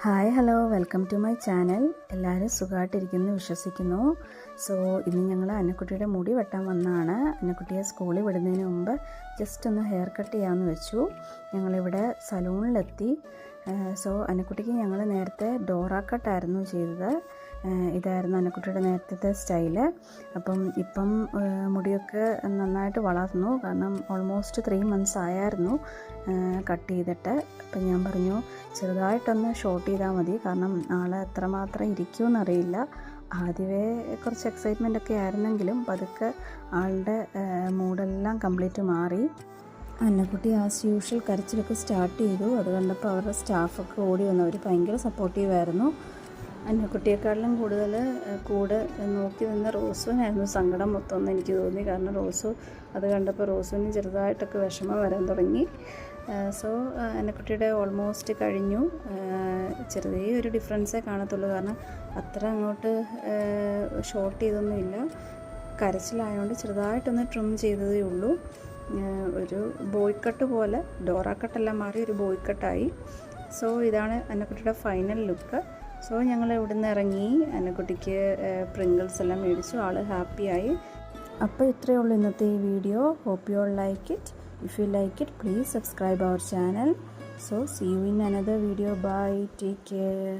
Hi hello welcome to my channel. എല്ലാവരും സുഖമായിട്ടിരിക്കുന്നു വിശ്വസിക്കുന്നു. ഇന്ന് ഞങ്ങൾ അന്നക്കുട്ടിയുടെ മുടി വെട്ടാൻ വന്നതാണ്. അന്നക്കുട്ടിയെ സ്കൂളിൽ വിടുന്നതിന് മുമ്പ് ജസ്റ്റ് ഒന്ന് ഹെയർ കട്ട് ചെയ്യാമെന്ന് വെച്ചു. ഞങ്ങളിവിടെ സലൂണിലെത്തി. അന്നക്കുട്ടിക്ക് ഞങ്ങൾ നേരത്തെ ഡോറ കട്ടായിരുന്നു ചെയ്തത്. ഇതായിരുന്നു അന്നക്കുട്ടിയുടെ നേരത്തെ സ്റ്റൈല്. ഇപ്പം മുടിയൊക്കെ നന്നായിട്ട് വളർന്നു. കാരണം ഓൾമോസ്റ്റ് 3 months ആയിരുന്നു കട്ട് ചെയ്തിട്ട്. അപ്പം ഞാൻ പറഞ്ഞു ചെറുതായിട്ടൊന്ന് ഷോർട്ട് ചെയ്താൽ മതി, കാരണം ആൾ എത്രമാത്രം ഇരിക്കുമെന്നറിയില്ല. ആദ്യമേ കുറച്ച് എക്സൈറ്റ്മെൻ്റ് ഒക്കെ ആയിരുന്നെങ്കിലും പതുക്കെ ആളുടെ മൂഡെല്ലാം കംപ്ലീറ്റ് മാറി. അന്നക്കുട്ടി ആസ് യൂഷ്വൽ കരച്ചിലൊക്കെ സ്റ്റാർട്ട് ചെയ്തു. അത് കണ്ടപ്പോൾ അവരുടെ സ്റ്റാഫൊക്കെ ഓടി വന്നു. അവർ ഭയങ്കര സപ്പോർട്ടീവായിരുന്നു. അന്നക്കുട്ടിയെക്കാട്ടിലും കൂടുതൽ കൂടെ നോക്കി നിന്ന റോസുവിനായിരുന്നു സങ്കടം മൊത്തം എന്ന് എനിക്ക് തോന്നി. കാരണം റോസു അത് കണ്ടപ്പോൾ റോസുവിന് ചെറുതായിട്ടൊക്കെ വിഷമം വരാൻ തുടങ്ങി. അന്നക്കുട്ടിയുടെ ഓൾമോസ്റ്റ് കഴിഞ്ഞു. ചെറിയൊരു ഡിഫറൻസേ കാണത്തുള്ളൂ, കാരണം അത്ര അങ്ങോട്ട് ഷോർട്ട് ചെയ്തൊന്നുമില്ല. കരച്ചിലായതുകൊണ്ട് ചെറുതായിട്ടൊന്ന് ട്രിം ചെയ്തതേ ഉള്ളൂ. ഒരു ബോയ് കട്ട് പോലെ, ഡോറ കട്ടെല്ലാം മാറി ഒരു ബോയ് കട്ടായി. ഇതാണ് അന്നക്കുട്ടിയുടെ ഫൈനൽ ലുക്ക്. ഞങ്ങൾ ഇവിടുന്ന് ഇറങ്ങി. അന്നക്കുട്ടിക്ക് പ്രിങ്കിൾസ് എല്ലാം മേടിച്ചു. ആൾ ഹാപ്പിയായി. അപ്പോൾ ഇത്രയേ ഉള്ളൂ ഇന്നത്തെ ഈ video. Hope you all like it. If you like it, please subscribe our channel. See you in another video. Bye. Take care.